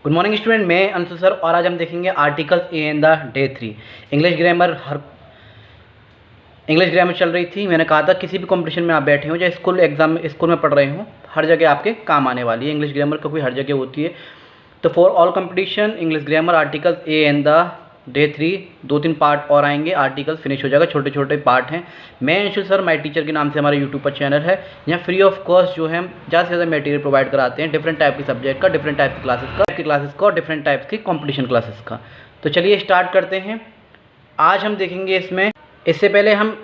Good morning student, मैं Anshu sir और आज हम देखेंगे articles a in the day 3 English grammar. English grammar चल रही थी। मैंने कहा था किसी भी कंपटीशन में आप बैठे हो, चाहे स्कूल में पढ़ रहे हो, हर जगह आपके काम आने वाली है इंग्लिश ग्रामर, क्योंकि हर जगह होती है। तो for all competition English grammar articles a in the day 3 2-3 part और आएंगे, आर्टिकल फिनिश हो जाएगा। छोटे छोटे पार्ट हैं। मैं अंशु सर माई टीचर के नाम से हमारा यूट्यूब पर चैनल है। यहाँ फ्री ऑफ कॉस्ट जो है हम ज़्यादा से ज़्यादा मटेरियल प्रोवाइड कराते हैं, डिफरेंट टाइप के सब्जेक्ट का, डिफरेंट टाइप की क्लासेस का और डिफरेंट टाइप्स की कॉम्पिटिशन क्लासेस का। तो चलिए स्टार्ट करते हैं। आज हम देखेंगे इससे पहले हम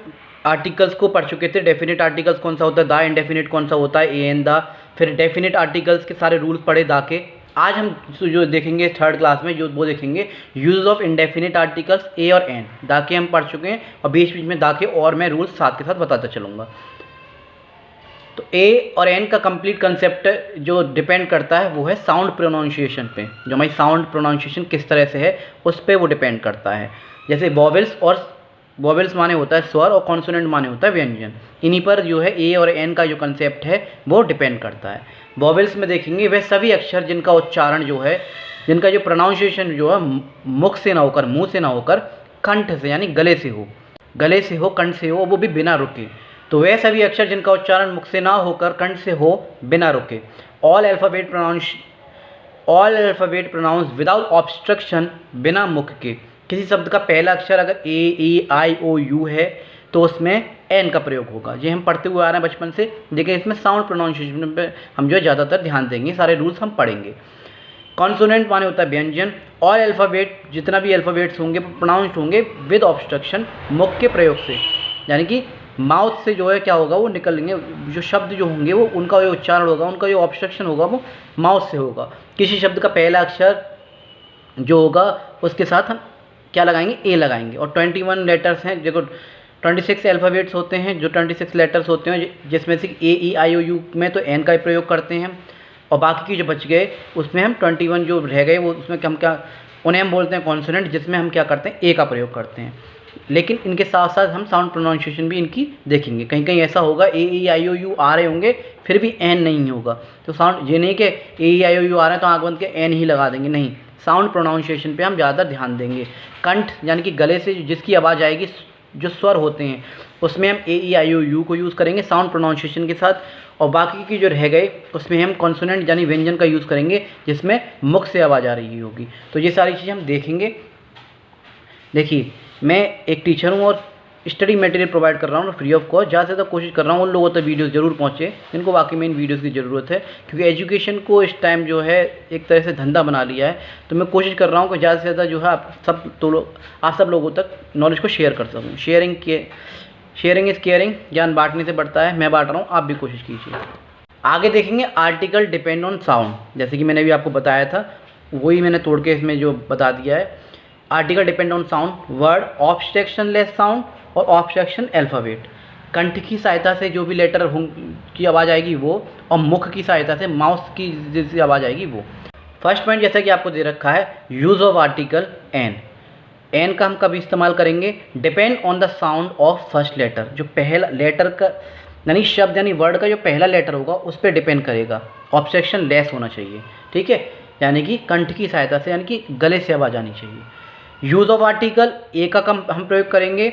आर्टिकल्स को पढ़ चुके थे। डेफिनेट आर्टिकल्स कौन सा होता है, द इंडेफिनिट कौन सा होता है, ए एंड द। फिर डेफिनेट आर्टिकल्स के सारे रूल्स पढ़े दा के। आज हम जो देखेंगे थर्ड क्लास में, जो वो देखेंगे use of indefinite articles a और एन। दा के हम पढ़ चुके हैं और बीच बीच में दा के और मैं रूल्स साथ के साथ बताता चलूँगा। तो ए और एन का कंप्लीट कंसेप्ट जो डिपेंड करता है वो है साउंड प्रोनाउंसिएशन पे। जो हमारी साउंड प्रोनाउंसिएशन किस तरह से है उस पर वो डिपेंड करता है। जैसे वॉवेल्स माने होता है स्वर और कॉन्सोनेंट माने होता है व्यंजन। इन्हीं पर जो है ए और एन का जो कंसेप्ट है वो डिपेंड करता है। वॉवेल्स में देखेंगे वह सभी अक्षर जिनका उच्चारण जो है, जिनका जो प्रोनाउंसिएशन जो है मुख से ना होकर, मुंह से ना होकर, कंठ से यानी गले से हो, कंठ से हो, वो भी बिना रुके। तो वह सभी अक्षर जिनका उच्चारण मुख से ना होकर कंठ से हो बिना रुके। All alphabet pronounce without obstruction, बिना मुख के। किसी शब्द का पहला अक्षर अगर ए, ई, आई, ओ, यू है तो उसमें एन का प्रयोग होगा। ये हम पढ़ते हुए आ रहे हैं बचपन से, लेकिन इसमें साउंड प्रोनाउंसिएशन पे हम जो है ज़्यादातर ध्यान देंगे। सारे रूल्स हम पढ़ेंगे। कॉन्सोनेंट माने होता है व्यंजन। ऑल अल्फ़ाबेट, जितना भी अल्फ़ाबेट्स होंगे प्रोनाउंस्ड होंगे विद ऑब्स्ट्रक्शन, मुख के प्रयोग से, यानी कि माउथ से जो है क्या होगा वो निकलेंगे। जो शब्द जो होंगे वो उनका जो उच्चारण होगा, उनका जो ऑब्स्ट्रक्शन होगा वो माउथ से होगा। किसी शब्द का पहला अक्षर जो होगा उसके साथ हम क्या लगाएंगे, ए लगाएंगे। और 21 लेटर्स हैं, देखो 26 अल्फ़ाबेट्स होते हैं, जो 26 लेटर्स होते हैं, जिसमें से ए, ई, आई, ओ, यू में तो एन का ही प्रयोग करते हैं। और बाकी के जो बच गए उसमें हम 21 जो रह गए वो उसमें हम क्या, उन्हें हम बोलते हैं कॉन्सोनेंट, जिसमें हम क्या करते हैं, ए का प्रयोग करते हैं। लेकिन इनके साथ साथ हम साउंड प्रोनाउंसिएशन भी इनकी देखेंगे। कहीं कहीं ऐसा होगा ए, ई, आई, ओ, यू आ रहे होंगे फिर भी एन नहीं होगा। तो साउंड ये नहीं कि ए, ई, आई, ओ, यू आ रहे हैं तो आँख बंद के एन ही लगा देंगे, नहीं। साउंड प्रोनाउंसिएशन पे हम ज़्यादा ध्यान देंगे। कंठ यानी कि गले से जिसकी आवाज़ आएगी, जो स्वर होते हैं उसमें हम ए, ई, आई, ओ, यू को यूज़ करेंगे साउंड प्रोनाउंसिएशन के साथ। और बाकी की जो रह गए उसमें हम कॉन्सोनेंट यानी व्यंजन का यूज़ करेंगे जिसमें मुख से आवाज़ आ रही होगी। तो ये सारी चीज़ें हम देखेंगे। देखिए, मैं एक टीचर हूँ और स्टडी मटेरियल प्रोवाइड कर रहा हूँ फ्री ऑफ कॉस्ट। ज़्यादा से ज़्यादा कोशिश कर रहा हूँ उन लोगों तक वीडियोस जरूर पहुँचे जिनको वाकई में इन वीडियोस की ज़रूरत है, क्योंकि एजुकेशन को इस टाइम जो है एक तरह से धंधा बना लिया है। तो मैं कोशिश कर रहा हूँ कि ज़्यादा से ज़्यादा जो है आप सब लोगों तक नॉलेज को शेयर कर सकूँ। शेयरिंग इज़ केयरिंग, ज्ञान बांटने से बढ़ता है। मैं बांट रहा हूँ, आप भी कोशिश कीजिए। आगे देखेंगे आर्टिकल डिपेंड ऑन साउंड। जैसे कि मैंने भी आपको बताया था, वही मैंने तोड़ के इसमें जो बता दिया है। Article depend on sound, word obstruction less sound और ऑब्स्ट्रक्शन अल्फ़ाबेट। कंठ की सहायता से जो भी लेटर की आवाज़ आएगी वो, और मुख की सहायता से माउथ की जैसी आवाज़ आएगी वो। फर्स्ट पॉइंट जैसा कि आपको दे रखा है, यूज़ ऑफ आर्टिकल एन का हम कभी इस्तेमाल करेंगे, depend on the sound of first letter. जो पहला लेटर का यानी शब्द यानी वर्ड का जो पहला लेटर होगा उस पर डिपेंड करेगा। ऑब्स्ट्रक्शन लेस होना चाहिए, ठीक है, यानी कि कंठ की सहायता से, यानी कि गले से आवाज़ आनी चाहिए। यूज़ ऑफ आर्टिकल ए का हम प्रयोग करेंगे,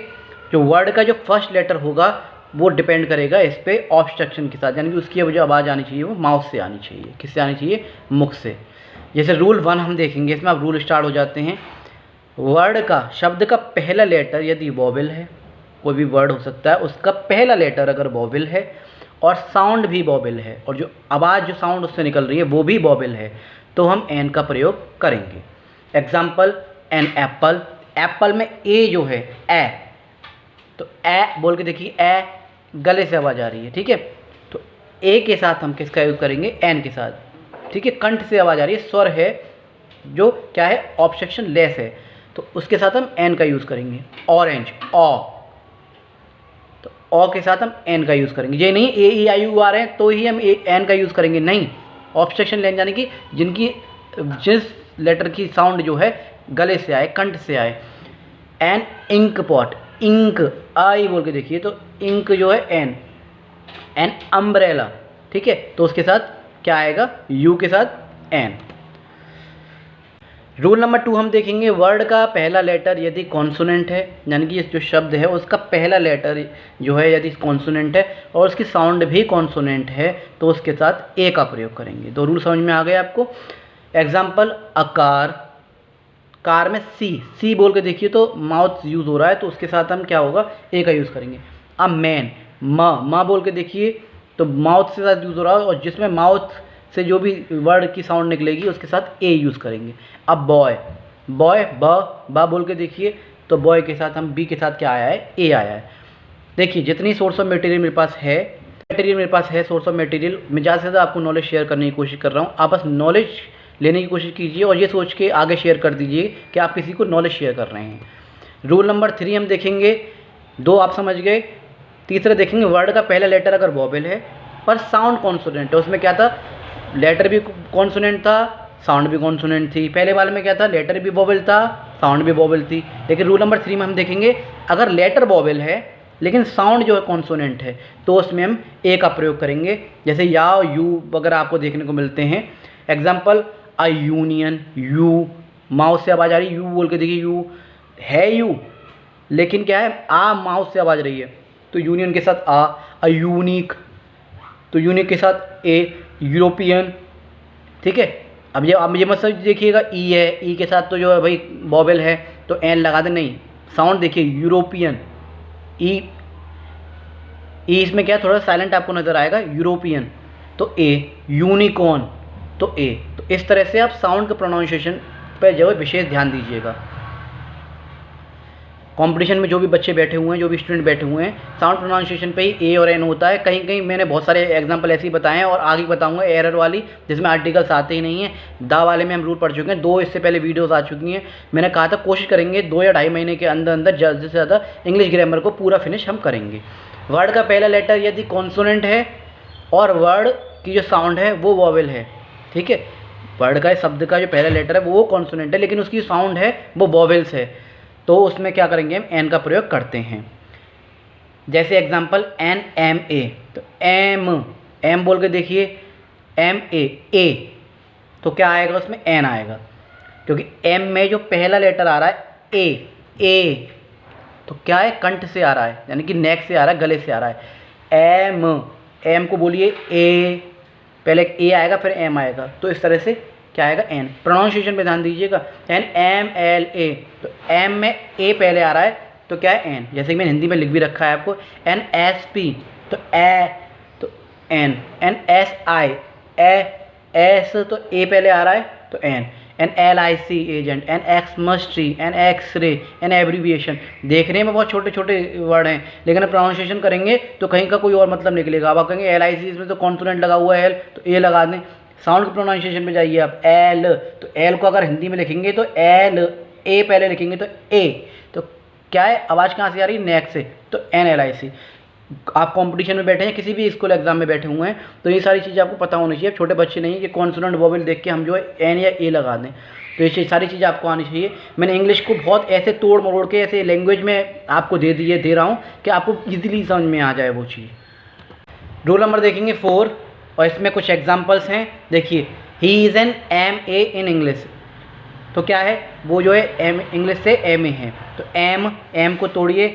जो वर्ड का जो फर्स्ट लेटर होगा वो डिपेंड करेगा इस पर ऑब्स्ट्रक्शन के साथ, यानी कि उसकी जो आवाज़ आनी चाहिए वो माउथ से आनी चाहिए। किससे आनी चाहिए, मुख से। जैसे रूल 1 हम देखेंगे, इसमें अब रूल स्टार्ट हो जाते हैं। वर्ड का, शब्द का पहला लेटर यदि वॉवेल है, कोई भी वर्ड हो सकता है, उसका पहला लेटर अगर वॉवेल है और साउंड भी वॉवेल है, और जो आवाज़ जो साउंड उससे निकल रही है वो भी वॉवेल है, तो हम एन का प्रयोग करेंगे। Example, an apple. एप्पल में ए जो है ए, तो ए बोल के देखिए, ए गले से आवाज़ आ रही है, ठीक है। तो ए के साथ हम किसका यूज़ करेंगे, एन के साथ, ठीक है। कंठ से आवाज़ आ रही है, स्वर है जो क्या है, ऑब्स्ट्रक्शन लेस है, तो उसके साथ हम एन का यूज़ करेंगे। ऑरेंज, ऑ, तो ऑ के साथ हम एन का यूज़ करेंगे। ये नहीं ए, ई, आई, यू आ रहे हैं तो ही हम एन का यूज़ करेंगे, नहीं। ऑब्स्ट्रक्शन लेन यानी कि जिस लेटर की साउंड जो है गले से आए, कंठ से आए। एन इंक पॉट, इंक आई बोल के देखिए, तो इंक जो है एन अम्ब्रेला, ठीक है, तो उसके साथ क्या आएगा, यू के साथ एन। रूल नंबर 2 हम देखेंगे, वर्ड का पहला लेटर यदि कॉन्सोनेंट है, यानी कि जो शब्द है उसका पहला लेटर जो है यदि कॉन्सोनेंट है और उसकी साउंड भी कॉन्सोनेंट है तो उसके साथ ए का प्रयोग करेंगे। तो रूल समझ में आ गए आपको। एग्जाम्पल, अकार, कार में सी बोल के देखिए तो माउथ यूज़ हो रहा है तो उसके साथ हम क्या होगा, ए का यूज़ करेंगे। अब मैन, माँ बोल के देखिए तो माउथ से साथ यूज़ हो रहा है और जिसमें माउथ से जो भी वर्ड की साउंड निकलेगी उसके साथ ए यूज़ करेंगे। अब बॉय बा बोल के देखिए तो बॉय के साथ हम बी के साथ क्या आया है, ए आया है। देखिए जितनी सोर्स ऑफ मटेरियल मेरे पास है सोर्स ऑफ मटेरियल, मैं ज़्यादा से ज़्यादा आपको नॉलेज शेयर करने की कोशिश कर रहा हूँ। आप बस नॉलेज लेने की कोशिश कीजिए और ये सोच के आगे शेयर कर दीजिए कि आप किसी को नॉलेज शेयर कर रहे हैं। रूल नंबर 3 हम देखेंगे, 2 आप समझ गए। तीसरा देखेंगे, वर्ड का पहला लेटर अगर वॉवेल है पर साउंड कॉन्सोनेंट है, उसमें क्या था, लेटर भी कॉन्सोनेंट था, साउंड भी कॉन्सोनेंट थी। पहले वाले में क्या था, लेटर भी वॉवेल था, साउंड भी वॉवेल थी। लेकिन रूल नंबर 3 में हम देखेंगे, अगर लेटर वॉवेल है लेकिन साउंड जो है कॉन्सोनेंट है तो उसमें हम ए का प्रयोग करेंगे। जैसे या, यू वगैरह आपको देखने को मिलते हैं। Example, a union, you, mouth से आवाज़ आ रही है, यू बोल के देखिए, यू है यू, लेकिन क्या है, आ माउथ से आवाज़ रही है तो यूनियन के साथ आ। अ यूनिक, तो यूनिक के साथ ए। यूरोपियन, ठीक है। अब ये मत समझ देखिएगा ई है, ई के साथ तो जो है भाई वॉवेल है तो एन लगा दे, नहीं, साउंड देखिए, यूरोपियन, ई इसमें क्या थोड़ा साइलेंट आपको नज़र आएगा, यूरोपियन तो ए। यूनिकॉर्न तो ए। तो इस तरह से आप साउंड के प्रोनाउंसिएशन पर जो है विशेष ध्यान दीजिएगा। कंपटीशन में जो भी बच्चे बैठे हुए हैं, जो भी स्टूडेंट बैठे हुए हैं, साउंड प्रोनाउंसिएशन पे ही ए और एन होता है। कहीं कहीं मैंने बहुत सारे एग्जांपल ऐसे ही बताए हैं और आगे बताऊंगा एरर वाली जिसमें आर्टिकल्स आते ही नहीं हैं। दा वाले में हम रूल पढ़ चुके हैं, 2 इससे पहले वीडियोस आ चुकी हैं। मैंने कहा था कोशिश करेंगे 2 या ढाई महीने के अंदर अंदर ज़्यादा से ज़्यादा इंग्लिश ग्रामर को पूरा फिनिश हम करेंगे। वर्ड का पहला लेटर यदि कॉन्सोनेंट है और वर्ड की जो साउंड है वो वॉवेल है, ठीक है, वर्ड का शब्द का जो पहला लेटर है वो कॉन्सोनेंट है लेकिन उसकी साउंड है वो वॉवेल्स है, तो उसमें क्या करेंगे, हम एन का प्रयोग करते हैं। जैसे एग्जांपल, एन एम ए, तो एम बोल के देखिए, एम ए, तो क्या आएगा उसमें, एन आएगा, क्योंकि एम में जो पहला लेटर आ रहा है ए, तो क्या है, कंठ से आ रहा है, यानी कि नेक से आ रहा है, गले से आ रहा है। एम को बोलिए ए, पहले ए आएगा फिर एम आएगा, तो इस तरह से क्या आएगा, एन। प्रोनाउंसिएशन पे ध्यान दीजिएगा, एन एम एल ए, तो एम में ए पहले आ रहा है तो क्या है, एन। जैसे कि मैंने हिंदी में लिख भी रखा है आपको, एन एस पी तो ए, तो an. An S I, S तो ए पहले आ रहा है तो an. An L I C, agent. An X mystery, an X ray, an abbreviation. देखने में बहुत छोटे छोटे वर्ड हैं लेकिन प्रोनाउंसिएशन करेंगे तो कहीं का कोई और मतलब निकलेगा। अब आप कहेंगे एल आई सी, इसमें तो कॉन्सोनेंट लगा हुआ है एल, तो ए लगा दें। साउंड के प्रोनाउंसिएशन पे जाइए आप, एल, तो एल को अगर हिंदी में लिखेंगे तो एल, ए पहले लिखेंगे तो ए, तो क्या है, आवाज़ कहाँ से आ रही है, नेक से, तो एन एल आई सी। आप कंपटीशन में बैठे हैं, किसी भी स्कूल एग्जाम में बैठे हुए हैं, तो ये सारी चीज़ें आपको पता होनी चाहिए। छोटे बच्चे नहीं कि कॉन्सोनेंट वोवेल देख के हम जो है एन या ए लगा दें, तो ये सारी चीज़ें आपको आनी चाहिए। मैंने इंग्लिश को बहुत ऐसे तोड़ मरोड़ के ऐसे लैंग्वेज में आपको दे रहा हूँ कि आपको ईजिली समझ में आ जाए वो चीज़। रूल नंबर देखेंगे 4 और इसमें कुछ एग्जाम्पल्स हैं। देखिए, he is an M A in English, तो क्या है, वो जो है एम, इंग्लिश से एम ए है, तो एम को तोड़िए,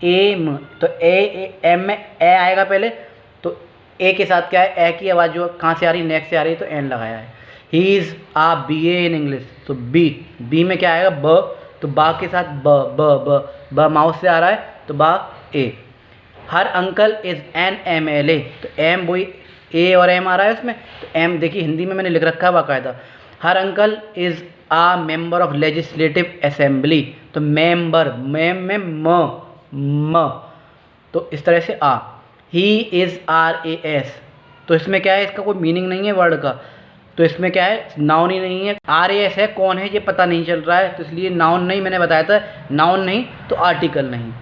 एम, तो एम में ए आएगा पहले, तो ए के साथ क्या है, ए की आवाज़ जो कहाँ से आ रही है, नेक से आ रही है, तो एन लगाया है। He is a B A in English, तो बी में क्या आएगा, ब, तो बा के साथ ब माउथ से आ रहा है तो बा ए। Her uncle is an M L A, तो एम वही ए और एम आ रहा है उसमें, तो एम देखिए हिंदी में मैंने लिख रखा है बाकायदा। Her uncle is a member of legislative assembly, तो मेंबर, मेम में म, तो इस तरह से आ। He is R A S, तो इसमें क्या है, इसका कोई मीनिंग नहीं है वर्ड का, तो इसमें क्या है, नाउन ही नहीं है। आर ए एस है, कौन है ये पता नहीं चल रहा है, तो इसलिए नाउन नहीं, मैंने बताया था नाउन नहीं तो आर्टिकल नहीं।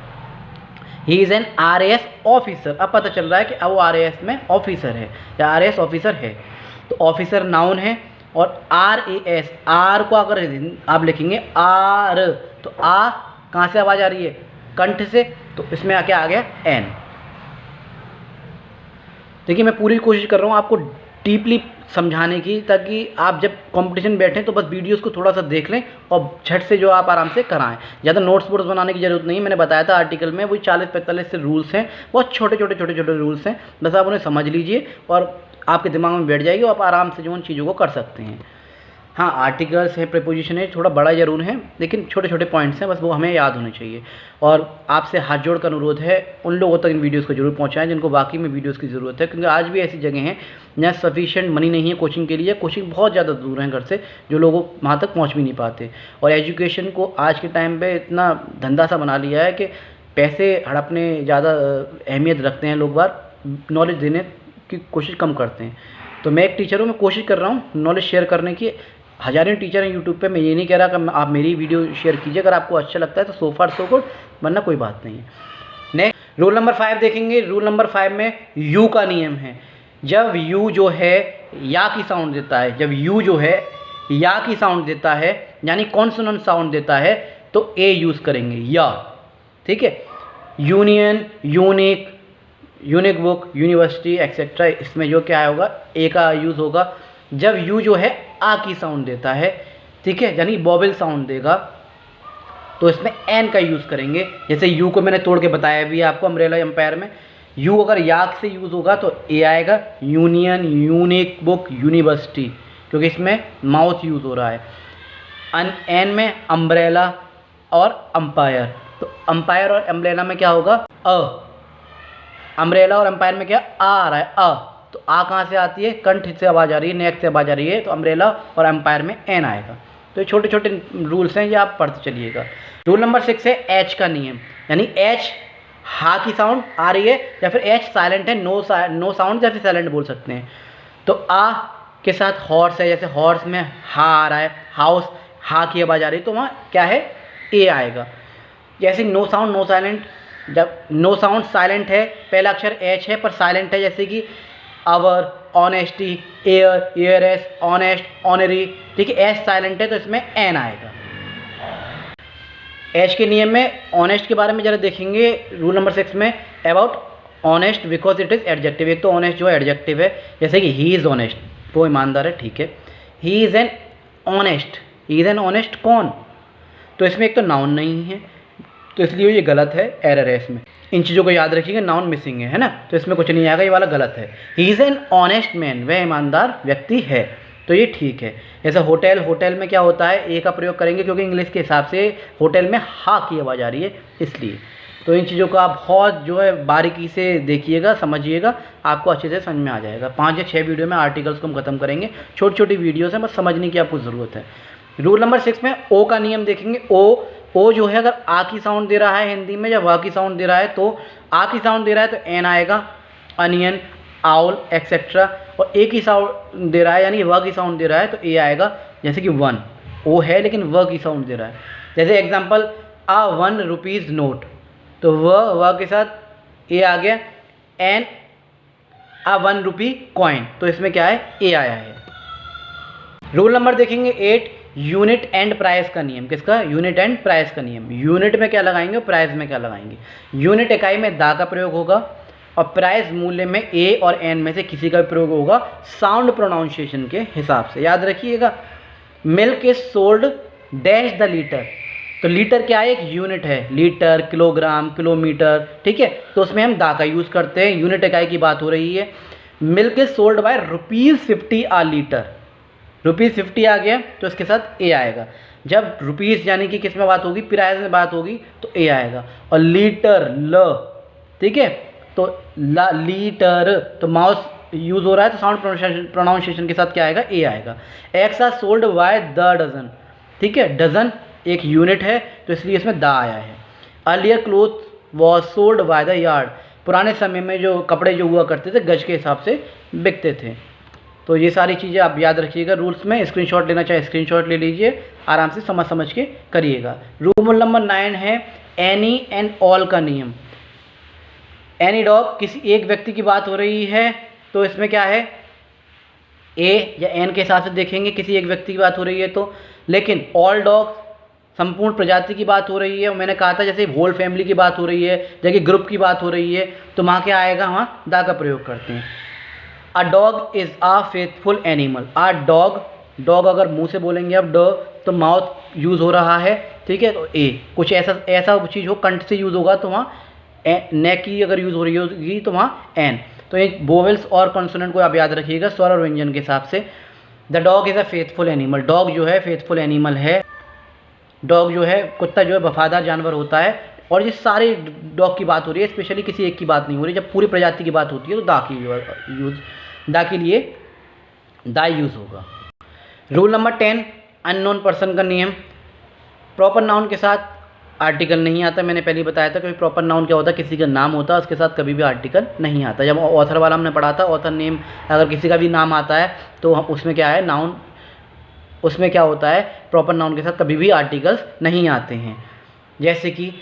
He is an R A S officer, अब पता चल रहा है कि अब वो आर ए एस में ऑफिसर है या आर ए एस ऑफिसर है, तो ऑफिसर नाउन है। और आर ए एस, आर को अगर आप लिखेंगे आर, तो आ कहाँ से आवाज़ आ रही है, कंठ से, तो इसमें आके आ गया एन। देखिए मैं पूरी कोशिश कर रहा हूँ आपको डीपली समझाने की, ताकि आप जब कंपटीशन बैठें तो बस वीडियोस को थोड़ा सा देख लें और झट से जो आप आराम से कराएं। ज़्यादा नोट्स वोट्स बनाने की ज़रूरत नहीं है। मैंने बताया था आर्टिकल में, वही 40-45 से रूल्स हैं, बहुत छोटे छोटे रूल्स हैं, बस आप उन्हें समझ लीजिए और आपके दिमाग में बैठ जाएगी और आप आराम से जो उन चीज़ों को कर सकते हैं। हाँ, आर्टिकल्स है, प्रीपोजिशन है, थोड़ा बड़ा ज़रूर है, लेकिन छोटे छोटे पॉइंट्स हैं, बस वो हमें याद होने चाहिए। और आपसे हाथ जोड़ कर अनुरोध है, उन लोगों तक इन वीडियोस को जरूर पहुंचाएं जिनको वाकई में वीडियोस की ज़रूरत है, क्योंकि आज भी ऐसी जगह हैं जहाँ सफिशिएंट मनी नहीं है कोचिंग के लिए, कोचिंग बहुत ज़्यादा दूर है घर से, जो लोग वहाँ तक पहुँच भी नहीं पाते। और एजुकेशन को आज के टाइम पर इतना धंधा सा बना लिया है कि पैसे हड़पने ज़्यादा अहमियत रखते हैं लोग, बार नॉलेज देने की कोशिश कम करते हैं। तो मैं एक टीचर हूँ, मैं कोशिश कर रहा हूँ नॉलेज शेयर करने की। हज़ारों टीचर हैं यूट्यूब पे, मैं ये नहीं कह रहा कि आप मेरी वीडियो शेयर कीजिए, अगर आपको अच्छा लगता है तो सो फार सो गुड, वरना कोई बात नहीं है। नेक्स्ट रूल नंबर 5 देखेंगे। रूल नंबर 5 में यू का नियम है। जब यू जो है या की साउंड देता है, जब यू जो है या की साउंड देता है, यानी कॉन्सोनेंट साउंड देता है, तो ए यूज़ करेंगे, या। ठीक है, union, unique, unique book, university etcetera, इसमें जो क्या होगा, ए का यूज़ होगा। जब यू जो है आ की साउंड देता है, ठीक है, यानी बॉबल साउंड देगा, तो इसमें एन का यूज़ करेंगे। जैसे यू को मैंने तोड़ के बताया भी आपको अम्ब्रेला एम्पायर में, यू अगर याक से यूज़ होगा तो ए आएगा, यूनियन, यूनिक बुक, यूनिवर्सिटी, क्योंकि इसमें माउथ यूज़ हो रहा है। एन में अम्ब्रेला और अम्पायर, तो अम्पायर और अम्ब्रेला में क्या होगा, अ। अम्ब्रेला और अम्पायर में क्या आ रहा है, अ, तो आ कहाँ से आती है, कंठ से आवाज़ आ रही है, नेक से आवाज़ आ रही है, तो अम्ब्रेला और एम्पायर में एन आएगा। तो ये छोटे छोटे रूल्स हैं, ये आप पढ़ते चलिएगा। रूल नंबर 6 है एच का नियम, यानी एच हा की साउंड आ रही है या फिर एच साइलेंट है, नो साउंड या फिर साइलेंट बोल सकते हैं। तो आ के साथ हॉर्स है, जैसे हॉर्स में हा आ रहा है, हाउस हा की आवाज़ आ रही है, तो वहाँ क्या है, ए आएगा। जैसे नो साउंड नो साइलेंट, जब नो साउंड साइलेंट है, पहला अक्षर एच है पर साइलेंट है, जैसे कि hour, honesty, heir, heiress, honest, honorary, ठीक है, एच साइलेंट है तो इसमें एन आएगा। एच के नियम में ऑनेस्ट के बारे में जरा देखेंगे रूल नंबर 6 में, about honest because it is adjective. एक तो ऑनेस्ट जो है एडजेक्टिव है, जैसे कि ही इज़ ऑनेस्ट, वो ईमानदार है, ठीक है, he is an honest, he is an honest कौन, तो इसमें एक तो नाउन नहीं है, तो इसलिए ये गलत है, एरर है इसमें। इन चीज़ों को याद रखिएगा, नाउन मिसिंग है ना, तो इसमें कुछ नहीं आएगा, ये वाला गलत है। He is an honest man, वह ईमानदार व्यक्ति है, तो ये ठीक है। जैसे होटल, होटल में क्या होता है, ए का प्रयोग करेंगे क्योंकि इंग्लिश के हिसाब से होटल में हा की आवाज़ आ रही है, इसलिए। तो इन चीज़ों को आप बहुत जो है बारीकी से देखिएगा, समझिएगा, आपको अच्छे से समझ में आ जाएगा। 5 या 6 वीडियो में आर्टिकल्स को हम खत्म करेंगे, छोटी छोटी वीडियोज़ हैं, बस समझने की आपको ज़रूरत है। रूल नंबर 6 में ओ का नियम देखेंगे। ओ जो है अगर आ की साउंड दे रहा है हिंदी में, या वाह की साउंड दे रहा है, तो आ की साउंड दे रहा है तो एन आएगा, अनियन, आउल एक्सेट्रा। और ए की साउंड दे रहा है यानी वाह की साउंड दे रहा है तो ए आएगा, जैसे कि 1, ओ है लेकिन वाह की साउंड दे रहा है। जैसे एग्जांपल, आ 1 रुपीज़ नोट, तो वाह के साथ ए आ गया, एन आ 1 रुपी कॉइन, तो इसमें क्या है, ए आया है। रूल नंबर देखेंगे 8, यूनिट एंड प्राइस का नियम। किसका, यूनिट एंड प्राइस का नियम। यूनिट में क्या लगाएंगे और प्राइस में क्या लगाएंगे। यूनिट इकाई में दा का प्रयोग होगा और प्राइस मूल्य में ए और एन में से किसी का भी प्रयोग होगा, साउंड प्रोनाउंसिएशन के हिसाब से। याद रखिएगा, milk is sold dash the litre, तो लीटर क्या है, एक यूनिट है, लीटर, किलोग्राम, किलोमीटर, ठीक है, तो उसमें हम दा का यूज़ करते हैं, यूनिट इकाई की बात हो रही है। Milk is sold by ₹50 a litre, ₹50 आ गया तो इसके साथ ए आएगा। जब रुपीज़ यानी कि किस में बात होगी, प्राइस में बात होगी, तो ए आएगा। और लीटर, ल, ठीक है, तो लीटर, तो माउस यूज़ हो रहा है तो साउंड प्रोनाउंसिएशन के साथ क्या आएगा, ए आएगा। Eggs are sold by the dozen, ठीक है, डजन एक यूनिट है तो इसलिए इसमें द आया है। Earlier cloth was sold by the yard, पुराने समय में जो कपड़े जो हुआ करते थे गज के हिसाब से बिकते थे। तो ये सारी चीज़ें आप याद रखिएगा रूल्स में। स्क्रीनशॉट लेना चाहे स्क्रीनशॉट ले लीजिए, आराम से समझ के करिएगा। रूल नंबर 9 है एनी एंड ऑल का नियम। एनी डॉग, किसी एक व्यक्ति की बात हो रही है तो इसमें क्या है, ए या एन के हिसाब से देखेंगे, किसी एक व्यक्ति की बात हो रही है तो। लेकिन ऑल डॉग, संपूर्ण प्रजाति की बात हो रही है, और मैंने कहा था जैसे होल फैमिली की बात हो रही है, जैसे ग्रुप की बात हो रही है, तो वहाँ क्या आएगा, वहाँ दा का प्रयोग करते हैं। A dog is a faithful animal. A dog, dog अगर मुंह से बोलेंगे अब ड तो माउथ यूज़ हो रहा है, ठीक है। तो ए कुछ ऐसा ऐसा चीज़ हो कंठ से यूज़ होगा तो वहाँ नेक की अगर यूज़ हो रही होगी तो वहाँ एन। तो ये वोवेल्स और कॉन्सोनेंट को आप याद रखिएगा स्वर और व्यंजन के हिसाब से। The dog is a faithful animal. Dog जो है फेथफुल एनिमल है। डॉग जो है कुत्ता जो है वफादार जानवर होता है। और ये सारे डॉग की बात हो रही है, स्पेशली किसी एक की बात नहीं हो रही। जब पूरी प्रजाति की बात होती है तो दा की यूज़, दा के लिए दा यूज़ होगा। रूल नंबर 10, अननोन पर्सन का नियम। प्रॉपर नाउन के साथ आर्टिकल नहीं आता। मैंने पहले ही बताया था कि प्रॉपर नाउन क्या होता है, किसी का नाम होता है उसके साथ कभी भी आर्टिकल नहीं आता। जब ऑथर वाला हमने पढ़ा था, ऑथर नेम अगर किसी का भी नाम आता है तो उसमें क्या है, नाउन, उसमें क्या होता है, प्रॉपर नाउन के साथ कभी भी आर्टिकल्स नहीं आते हैं। जैसे कि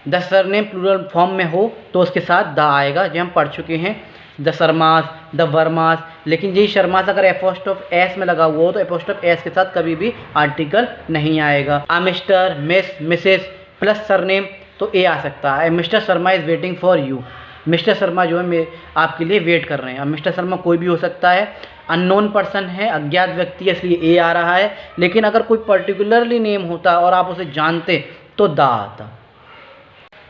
द सरनेम प्लूरल फॉर्म में हो तो उसके साथ द आएगा, जो हम पढ़ चुके हैं। The Sharmas, the Vermas. लेकिन यही शर्मास अगर एपोस्ट्रोफ एस में लगा हुआ हो तो एपोस्ट्रोफ एस के साथ कभी भी आर्टिकल नहीं आएगा। आ Mr, Miss, Mrs plus surname तो ए आ सकता है। Mr Sharma is waiting for you. Mr Sharma जो है आपके लिए वेट कर रहे हैं। अब मिस्टर शर्मा कोई भी हो सकता है। अननोन पर्सन है, अज्ञात व्यक्ति है, इसलिए ए आ रहा है। लेकिन अगर कोई पर्टिकुलरली नेम होता और आप उसे जानते तो दा आता।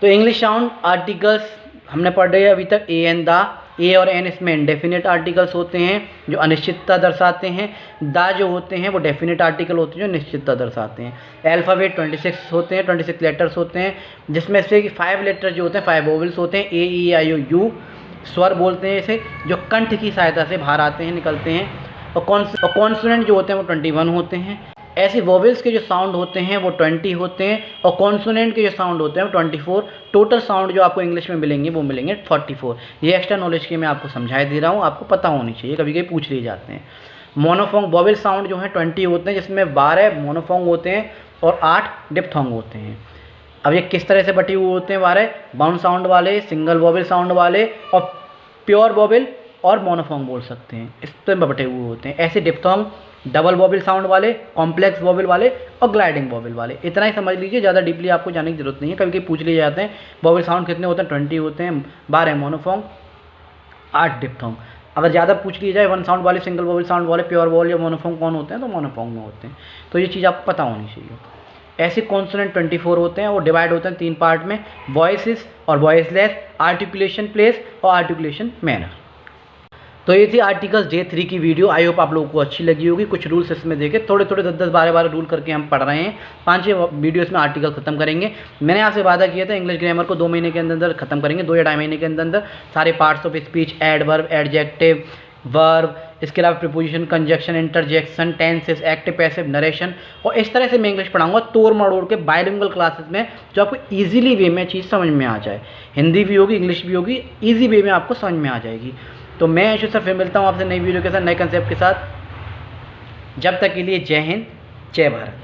तो इंग्लिश साउंड आर्टिकल्स हमने पढ़े अभी तक ए एन दा। ए और एन इसमें इंडेफिनिट आर्टिकल्स होते हैं जो अनिश्चितता दर्शाते हैं। दा जो होते हैं वो डेफिनिट आर्टिकल होते हैं जो निश्चितता दर्शाते हैं। अल्फ़ाबेट 26 होते हैं, 26 लेटर्स होते हैं, जिसमें से 5 लेटर जो होते हैं 5 वोवेल्स होते हैं। ए ई आई ओ यू स्वर बोलते हैं इसे, जो कंठ की सहायता से बाहर आते हैं, निकलते हैं। और कॉन्सोनेंट जो होते हैं वो 21 होते हैं। ऐसे वोवेल्स के जो साउंड होते हैं वो 20 होते हैं और कॉन्सोनेंट के जो साउंड होते हैं वो 24। टोटल साउंड जो आपको इंग्लिश में मिलेंगे वो मिलेंगे 44। ये एक्स्ट्रा नॉलेज के मैं आपको समझाई दे रहा हूँ, आपको पता होनी चाहिए, कभी कभी पूछ लिए जाते हैं। मोनोफोंग वोवेल साउंड जो है 20 होते हैं, जिसमें 12 मोनोफोंग होते हैं और 8 डिप्थोंग होते हैं। अब ये किस तरह से बटे हुए होते हैं 12? बाउंड साउंड वाले, सिंगल वोवेल साउंड वाले और प्योर वोवेल और मोनोफोंग बोल सकते हैं, इस तरह बटे हुए होते हैं। ऐसे डिप्थोंग, डबल वोवेल साउंड वाले, कॉम्प्लेक्स वोवेल वाले और ग्लाइडिंग वोवेल वाले। इतना ही समझ लीजिए, ज़्यादा डीपली आपको जाने की जरूरत नहीं है। कभी कभी पूछ लिए जाते हैं वोवेल साउंड कितने होते हैं, 20 होते हैं, 12 मोनोफोंग, 8 डिप्थोंग। अगर ज़्यादा पूछ लिया जाए वन साउंड वाले, सिंगल वोवेल साउंड वाले, प्योर वोवेल या मोनोफोंग कौन होते हैं, तो मोनोफोंग में होते हैं। तो ये चीज़ आपको पता होनी चाहिए। ऐसे कॉन्सोनेंट 24 होते हैं और डिवाइड होते हैं 3 पार्ट में, वॉइसेस और वॉइसलेस, आर्टिकुलेशन प्लेस और आर्टिकुलेशन मैनर। तो ये थी आर्टिकल्स डे 3 की वीडियो। आई होप आप लोगों को अच्छी लगी होगी। कुछ रूल्स इसमें देखे, थोड़े थोड़े 10-10, 12-12 रूल करके हम पढ़ रहे हैं। 5-6 वीडियोस में आर्टिकल खत्म करेंगे। मैंने आपसे वादा किया था इंग्लिश ग्रामर को 2 महीने के अंदर खत्म करेंगे, 2 या 2.5 महीने के अंदर सारे parts of speech, adverb, adjective, verb, इसके अलावा preposition, conjunction, interjection, tenses, active, passive, narration. और इस तरह से मैं इंग्लिश पढ़ाऊंगा तोड़ मड़ोड़ के बाइलिंगुअल क्लासेस में, जो आपको ईजिली वे में चीज़ समझ में आ जाए। हिंदी भी होगी, इंग्लिश भी होगी, ईजी वे में आपको समझ में आ जाएगी। तो मैं यशु सर फिर मिलता हूँ आपसे नई वीडियो के साथ, नए कंसेप्ट के साथ। जब तक के लिए जय हिंद, जय भारत।